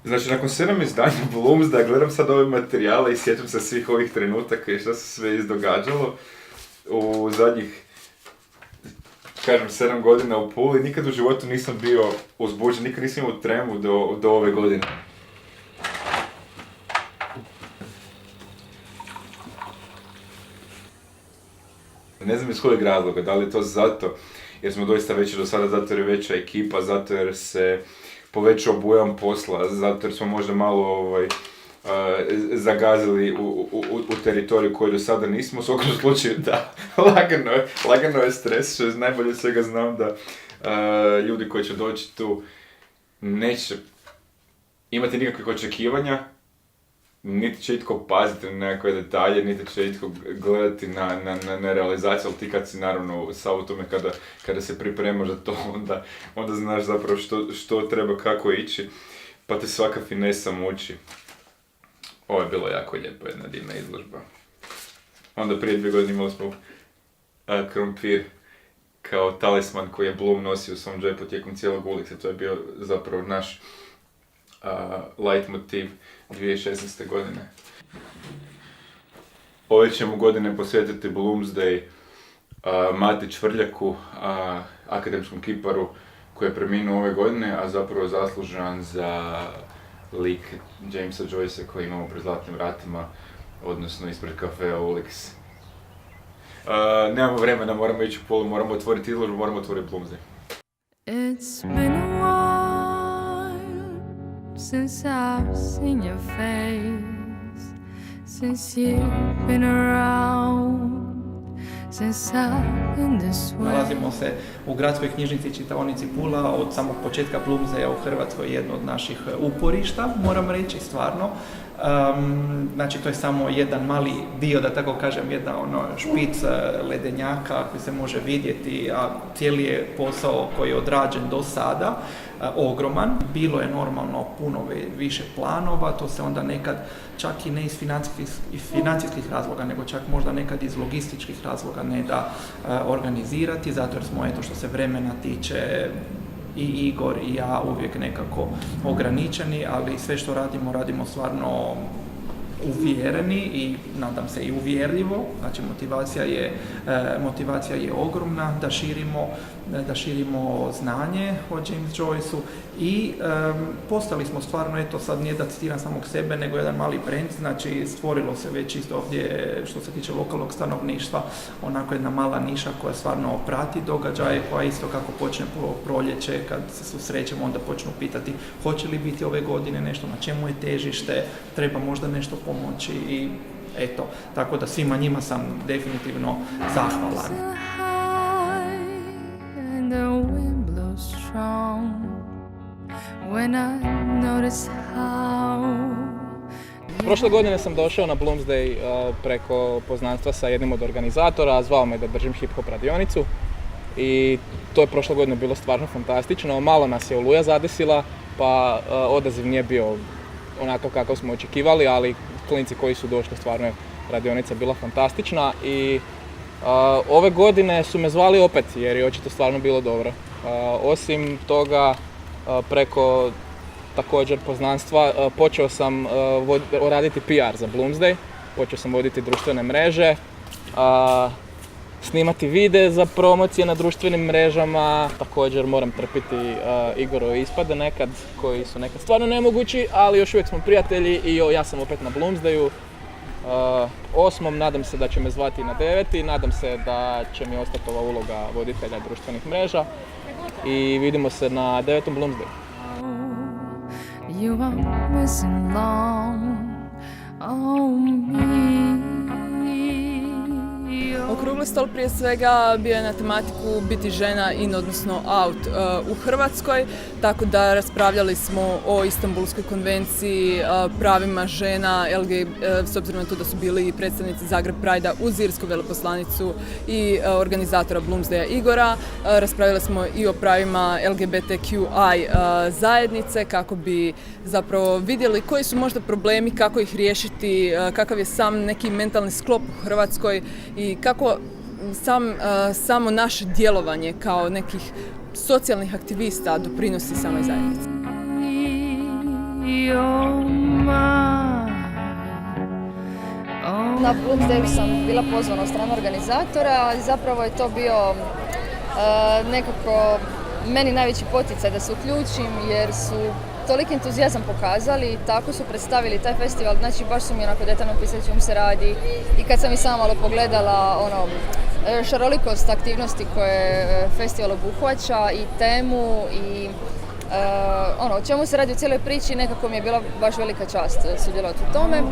Znači, nakon 7 izdanja Bloomsdaya gledam sad ove materijale i sjećam se svih ovih trenutaka i što se sve izdogađalo u zadnjih, kažem, 7 godina u Puli. Nikad u životu nisam bio uzbuđen, nikad nisam imao tremu do ove godine. Ne znam iz kojeg razloga, da li je to zato jer smo doista veći do sada, zato jer je veća ekipa, zato jer se povećao obujam posla, zato jer smo možda malo zagazili u teritoriju koju do sada nismo. U svakom slučaju da, lagano je stres, što je najbolje od svega znam da ljudi koji će doći tu neće imati nikakvih očekivanja, niti će itko paziti na nekakve detalje, niti će itko gledati na realizaciju, ali ti kad si naravno sa u tome kada se pripremaš za to, onda znaš zapravo što treba, kako ići, pa te svaka finesa muči. Ovo je bilo jako lijepo, jedna divna izložba. Onda prije 2 godine imali smo krompir kao talisman koji je Bloom nosio u svom džepu tijekom cijelog ulice. To je bio zapravo naš leitmotiv 2016. godine. Ove ćemo godine posvetiti Bloomsday Mati Čvrljaku, akademskom kiparu koji je preminuo ove godine, a zapravo zaslužan za lik Jamesa Joycea koji imamo pred Zlatnim vratima, odnosno ispred kafea Ulix. Nemamo vremena, moramo ići u Pulu, moramo otvoriti izložbu, moramo otvoriti Bloomsday. It's been a while since I've seen your face, since you've been around, since I've been this way. Nalazimo se u Gradskoj knjižnici i čitaonici Pula, od samog početka Bloomsdaya u Hrvatskoj jedno od naših uporišta, moram reći, stvarno. Znači, to je samo jedan mali dio, da tako kažem, jedna špic ledenjaka koji se može vidjeti, a cijeli je posao koji je odrađen do sada ogroman. Bilo je normalno puno više planova, to se onda nekad čak i ne iz financijskih razloga, nego čak možda nekad iz logističkih razloga ne da organizirati, zato jer smo, eto, što se vremena tiče, i Igor i ja uvijek nekako ograničeni, ali sve što radimo stvarno uvjereni i nadam se i uvjerljivo. Znači, motivacija je ogromna da širimo znanje o James Joyceu i postali smo stvarno, eto sad nije da citiram samog sebe, nego jedan mali brand, znači stvorilo se već isto ovdje što se tiče lokalnog stanovništva, onako jedna mala niša koja stvarno prati događaje, koja isto kako počne proljeće, kad se susrećemo, onda počnu pitati hoće li biti ove godine nešto, na čemu je težište, treba možda nešto pomoći i eto, tako da svima njima sam definitivno zahvalan. Prošle godine sam došao na Bloomsday preko poznanstva sa jednim od organizatora, zvao me da držim hip-hop radionicu i to je prošle godine bilo stvarno fantastično. Malo nas je oluja zadesila, pa odaziv nije bio onako kako smo očekivali, ali klinci koji su došli, stvarno je radionica bila fantastična i ove godine su me zvali opet jer je očito stvarno bilo dobro. Osim toga, preko također poznanstva počeo sam raditi PR za Bloomsday, počeo sam voditi društvene mreže, snimati videe za promocije na društvenim mrežama, također moram trpiti Igorove ispade nekad, koji su nekad stvarno nemogući, ali još uvijek smo prijatelji i ja sam opet na Bloomsdayu. 8. nadam se da će me zvati na 9. Nadam se da će mi ostati ova uloga voditelja društvenih mreža i vidimo se na 9. Bloomsdayu. You are missing long on me. Okrugli stol prije svega bio je na tematiku biti žena in, odnosno out u Hrvatskoj, tako da raspravljali smo o Istanbulskoj konvenciji, pravima žena, s obzirom na to da su bili predstavnici Zagreb Pride-a uz irsku veleposlanicu i organizatora Bloomsdaya Igora. Raspravljali smo i o pravima LGBTQI zajednice kako bi zapravo vidjeli koji su možda problemi, kako ih riješiti, kakav je sam neki mentalni sklop u Hrvatskoj i kako samo naše djelovanje kao nekih socijalnih aktivista doprinosi samoj zajednici. you're mine. Oh, Na Bloomsdayu sam bila pozvana od strane organizatora, ali zapravo je to bio nekako meni najveći poticaj da se uključim jer su toliki entuzijazam pokazali i tako su predstavili taj festival, znači baš su mi onako detaljno pisali o čemu se radi i kad sam i sama malo pogledala šarolikost aktivnosti koje festival obuhvaća i temu i o čemu se radi u cijeloj priči, nekako mi je bila baš velika čast sudjelovati u tome.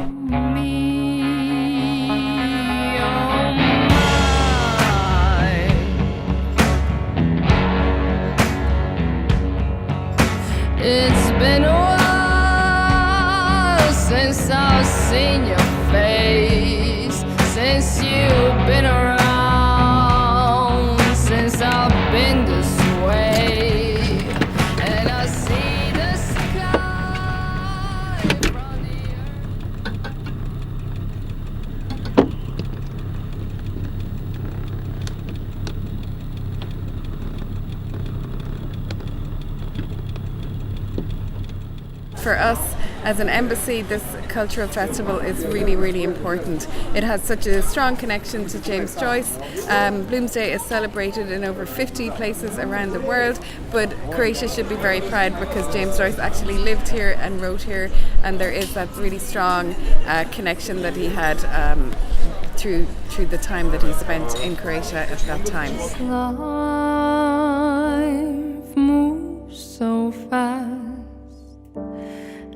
It's been a while since I've seen your face, since you've been around, since I've been this way, and I see the sky from the For us as an embassy, this cultural festival is really, really important. It has such a strong connection to James Joyce. Bloomsday is celebrated in over 50 places around the world, but Croatia should be very proud because James Joyce actually lived here and wrote here, and there is that really strong connection that he had through the time that he spent in Croatia at that time. Life moves so fast,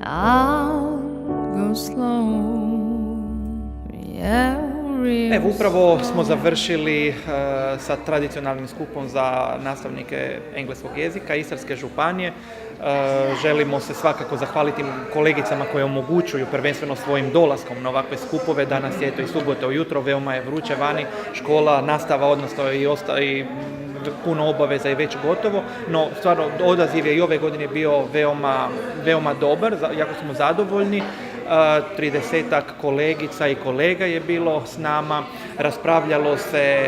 I'll go slow. Evo, upravo smo završili sa tradicionalnim skupom za nastavnike engleskog jezika Istarske županije. Želimo se svakako zahvaliti kolegicama koje omogućuju prvenstveno svojim dolaskom na ovakve skupove. Danas je to i subota ujutro, veoma je vruće vani, škola, nastava, odnosno i puno obaveza i već gotovo, no stvarno odaziv je i ove godine bio veoma dobar, jako smo zadovoljni. 30-ak kolegica i kolega je bilo s nama, raspravljalo se,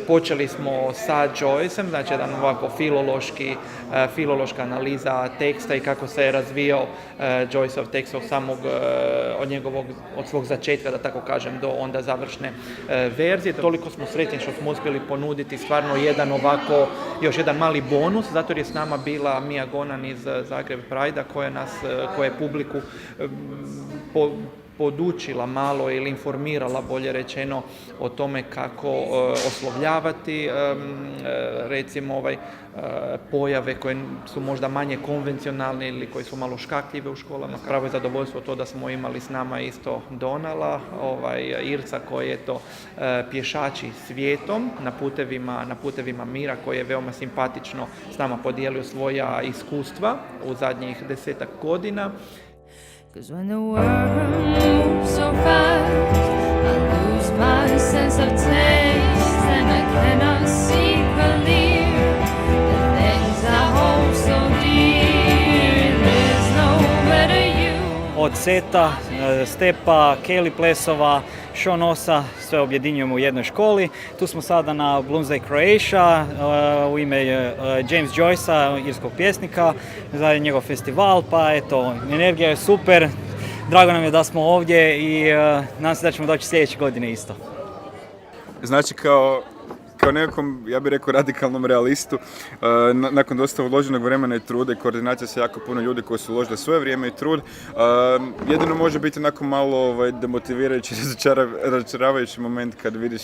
počeli smo sa Joyceom, znači jedan ovako filološka analiza teksta i kako se je razvijao Joyceov tekst od svog začetka, da tako kažem, do onda završne verzije. Toliko smo sretni što smo uspjeli ponuditi stvarno još jedan mali bonus, zato je s nama bila Mia Gonan iz Zagreb Pride-a koja je publiku podučila malo ili informirala, bolje rečeno, o tome kako oslovljavati recimo pojave koje su možda manje konvencionalne ili koje su malo škakljive u školama. Pravo je zadovoljstvo to da smo imali s nama isto Donala, Irca koji je to pješači svijetom na putevima mira, koji je veoma simpatično s nama podijelio svoja iskustva u zadnjih 10-ak godina. 'Cause when the world moves so fast, I lose my sense of taste, and I cannot see clear the things I hold so dear. There's no better you. Od Seta, Stepa, Kelly plesova, Shonosa, sve objedinjujemo u jednoj školi. Tu smo sada na Bloomsday Croatia u ime James Joycea, irskog pjesnika, za njegov festival, pa eto, energija je super, drago nam je da smo ovdje i nadam se da ćemo doći sljedeće godine isto. Znači kao nekakvom, ja bih rekao, radikalnom realistu, nakon dosta uloženog vremena i truda i koordinacije sa jako puno ljudi koji su uložili svoje vrijeme i trud, jedino može biti onako malo demotivirajući, razočaravajući moment kad vidiš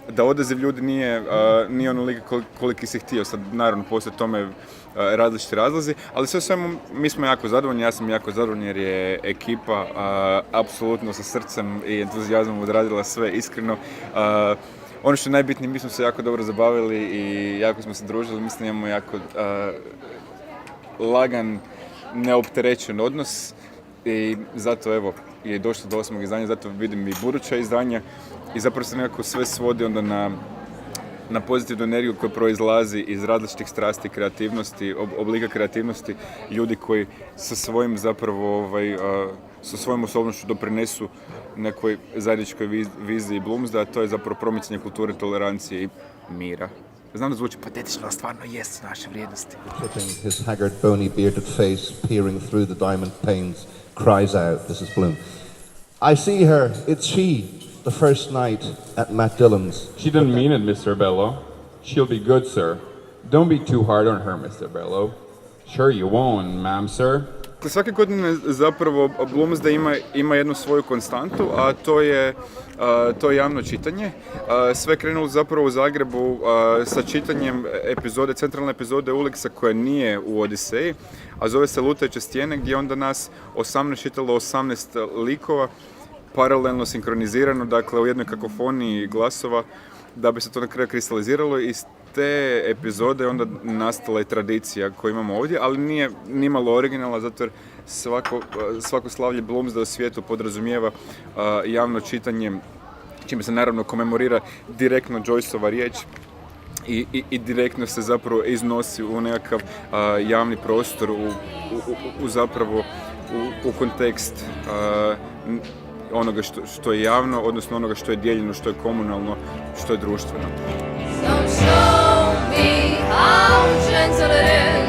da odaziv ljudi nije onoliki koliki si htio. Sad, naravno, poslije tome različiti razlozi, ali sve u svemu mi smo jako zadovoljni, ja sam jako zadovoljan jer je ekipa apsolutno sa srcem i entuzijazmom odradila sve iskreno. Ono što je najbitnije, mi smo se jako dobro zabavili i jako smo se družili, mislim imamo jako lagan, neopterećen odnos i zato evo je došlo do 8. izdanja, zato vidim i buduća izdanja i zapravo se nekako sve svodi onda na pozitivnu energiju koja proizlazi iz različitih strasti, kreativnosti, oblika kreativnosti, ljudi koji sa svojim zapravo sa svojom osobnošću doprinesu nekoj zajedničkoj viziji Bloomsdaya, a to je zapravo promicanje kulture, tolerancije i mira. Znam da zvuči patetično, ali stvarno jesu naše vrijednosti. Tipping his haggard, bony, bearded face, peering through the diamond panes, cries out, this is Bloom. I see her, it's she, the first night at Matt Dillon's. She didn't mean it, Mr. Bello. She'll be good, sir. Don't be too hard on her, Mr. Bello. Sure you won't, ma'am, sir. Svake godine zapravo Bloomsday ima jednu svoju konstantu, a to je javno čitanje. Sve krenulo zapravo u Zagrebu sa čitanjem centralne epizode Ulixa koja nije u Odiseji, a zove se Lutajuće stijene, gdje onda nas 18 čitalo 18 likova, paralelno sinkronizirano, dakle u jednoj kakofoniji glasova, da bi se to na kraju kristaliziralo. Iz te epizode onda nastala je tradicija koju imamo ovdje, ali nije nimalo originalna, zato jer svako slavlje Bloomsday u svijetu podrazumijeva javno čitanje, čime se naravno komemorira direktno Joyceova riječ i direktno se zapravo iznosi u nekakav javni prostor, u kontekst onoga što je javno, odnosno onoga što je dijeljeno, što je komunalno, što je društveno. So show me how gentle it is.